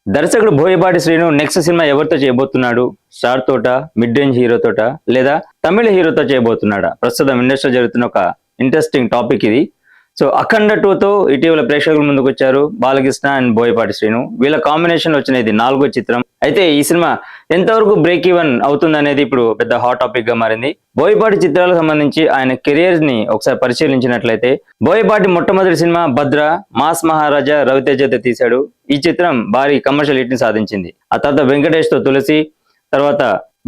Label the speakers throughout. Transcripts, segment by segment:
Speaker 1: దర్శకుడు Boyapati Srinu next cinema ఎవరితో చేయబోతున్నాడు? స్టార్ తోట, మిడ్ రేంజ్ హీరో తోట, లేదా తమిళ హీరోతో చేయబోతున్నాడా? ప్రస్తుతం ఇండస్ట్రీలో జరుగుతున్న ఒక ఇంట్రెస్టింగ్ టాపిక్ ఇది. సో అఖండ 2తో ఇటీవల ప్రేక్షకుల ముందుకు వచ్చారు బాలకృష్ణ అండ్ బోయపాటి శ్రీను. వీళ్ళ కాంబినేషన్ వచ్చిన ఇది 4వ చిత్రం. అయితే ఈ సినిమా ఎంతవరకు బ్రేక్ ఈవెన్ అవుతుంది అనేది ఇప్పుడు పెద్ద హాట్ టాపిక్ గా మారింది. బోయపాటి చిత్రాలకు సంబంధించి ఆయన కెరియర్ ని ఒకసారి పరిశీలించినట్లయితే, బోయపాటి మొట్టమొదటి సినిమా భద్ర మాస్ మహారాజా రవితేజతో తీశాడు. ఈ చిత్రం భారీ కమర్షియల్ హిట్ ని సాధించింది. ఆ తర్వాత వెంకటేష్ తో తులసి, తర్వాత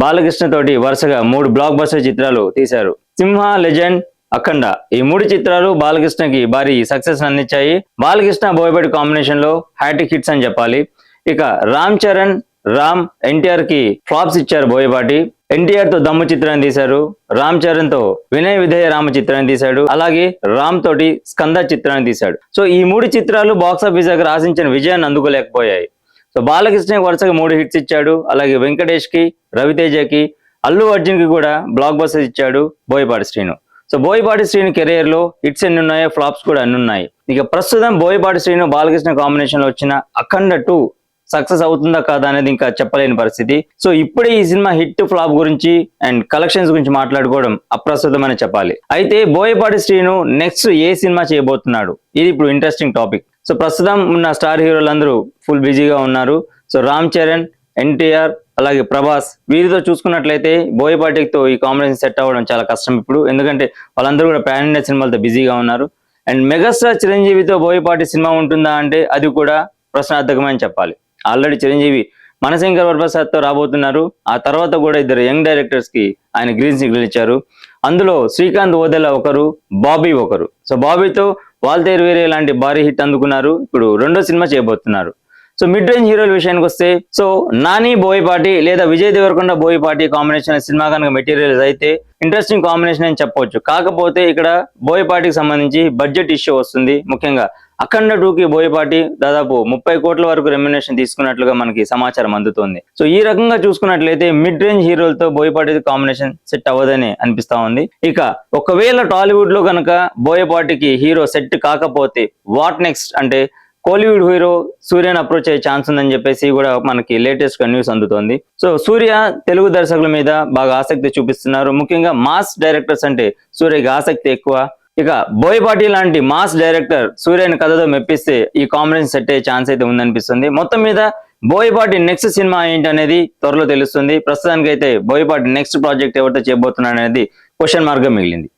Speaker 1: బాలకృష్ణ తోటి వరుసగా 3 బ్లాక్ బస్టర్ చిత్రాలు తీశారు. సింహ, లెజెండ్, అఖండ ఈ 3 చిత్రాలు బాలకృష్ణకి భారీ సక్సెస్ అందించాయి. బాలకృష్ణ బోయపాటి కాంబినేషన్ లో హ్యాట్రిక్ హిట్స్ అని చెప్పాలి. ఇక రామ్ చరణ్, రామ్, ఎన్టీఆర్ కి ఫ్లాప్స్ ఇచ్చారు బోయపాటి. ఎన్టీఆర్ తో దమ్ము చిత్రాన్ని తీశారు, రామ్ చరణ్ తో వినయ విధేయ రామ చిత్రాన్ని తీశాడు, అలాగే రామ్ తోటి స్కంద చిత్రాన్ని తీశాడు. సో ఈ 3 చిత్రాలు బాక్సాఫీస్ దగ్గర ఆశించిన విజయాన్ని అందుకోలేకపోయాయి. సో బాలకృష్ణ వరుసగా 3 హిట్స్ ఇచ్చాడు, అలాగే వెంకటేష్ కి, రవితేజకి, అల్లు అర్జున్ కి కూడా బ్లాక్ బస్టర్స్ ఇచ్చాడు బోయపాటి శ్రీను. సో బోయపాటి శ్రీను కెరియర్ లో హిట్స్ ఎన్ని ఉన్నాయో, ఫ్లాప్స్ కూడా అన్ని ఉన్నాయి. ఇక ప్రస్తుతం బోయపాటి శ్రీను బాలకృష్ణ కాంబినేషన్ లో వచ్చిన అఖండ 2 సక్సెస్ అవుతుందా కాదా అనేది ఇంకా చెప్పలేని పరిస్థితి. సో ఇప్పుడే ఈ సినిమా హిట్ ఫ్లాప్ గురించి అండ్ కలెక్షన్స్ గురించి మాట్లాడుకోవడం అప్రస్తుతం అని చెప్పాలి. అయితే బోయపాటి శ్రీను నెక్స్ట్ ఏ సినిమా చేయబోతున్నాడు, ఇది ఇప్పుడు ఇంట్రెస్టింగ్ టాపిక్. సో ప్రస్తుతం ఉన్న స్టార్ హీరోలందరూ ఫుల్ బిజీగా ఉన్నారు. సో రామ్ చరణ్, ఎన్టీఆర్, అలాగే ప్రభాస్, వీరితో చూసుకున్నట్లయితే బోయపాటితో ఈ కాంబినేషన్ సెట్ అవ్వడం చాలా కష్టం ఇప్పుడు. ఎందుకంటే వాళ్ళందరూ కూడా పాన్ ఇండియా సినిమాలతో బిజీగా ఉన్నారు. అండ్ మెగాస్టార్ చిరంజీవితో బోయపాటి సినిమా ఉంటుందా అంటే అది కూడా ప్రశ్నార్థకమని చెప్పాలి. ఆల్రెడీ చిరంజీవి మనశంకర్ వరప్రసాద్తో రాబోతున్నారు. ఆ తర్వాత కూడా 2 యంగ్ డైరెక్టర్స్ కి ఆయన గ్రీన్ సిగ్నల్ ఇచ్చారు. అందులో శ్రీకాంత్ ఓదెలా ఒకరు, బాబీ ఒకరు. సో బాబీతో వాల్తేరు వీరే లాంటి భారీ హిట్ అందుకున్నారు. ఇప్పుడు 2వ సినిమా చేయబోతున్నారు. సో మిడ్ రేంజ్ హీరోల విషయానికి వస్తే, సో నాని బోయపాటి లేదా విజయ్ దేవరకొండ బోయపాటి కాంబినేషన్ సినిమా కనుక మెటీరియల్స్ అయితే ఇంట్రెస్టింగ్ కాంబినేషన్ అని చెప్పవచ్చు. కాకపోతే ఇక్కడ బోయపాటికి సంబంధించి బడ్జెట్ ఇష్యూ వస్తుంది. ముఖ్యంగా అఖండ 2కి బోయపాటి దాదాపు 30 కోట్ల వరకు రెమ్యునరేషన్ తీసుకున్నట్లుగా మనకి సమాచారం అందుతోంది. సో ఈ రకంగా చూసుకున్నట్లయితే మిడ్ రేంజ్ హీరోలతో బోయపాటి కాంబినేషన్ సెట్ అవ్వదని అనిపిస్తా ఉంది. ఇక ఒకవేళ టాలీవుడ్ లో కనుక బోయపాటికి హీరో సెట్ కాకపోతే వాట్ నెక్స్ట్ అంటే కోలీవుడ్ హీరో సూర్యని అప్రోచ్ అయ్యే ఛాన్స్ ఉందని చెప్పేసి కూడా మనకి లేటెస్ట్ గా న్యూస్ అందుతోంది. సో సూర్య తెలుగు దర్శకుల మీద బాగా ఆసక్తి చూపిస్తున్నారు. ముఖ్యంగా మాస్ డైరెక్టర్స్ అంటే సూర్యకి ఆసక్తి ఎక్కువ. ఇక బోయపాటి లాంటి మాస్ డైరెక్టర్ సూర్యని కథతో మెప్పిస్తే ఈ కాంబినేషన్ సెట్ అయ్యే ఛాన్స్ అయితే ఉందనిపిస్తుంది. మొత్తం మీద బోయపాటి నెక్స్ట్ సినిమా ఏంటి అనేది త్వరలో తెలుస్తుంది. ప్రస్తుతానికైతే బోయపాటి నెక్స్ట్ ప్రాజెక్ట్ ఎవరితో చేయబోతున్నాడు అనేది క్వశ్చన్ మార్క్ గా మిగిలింది.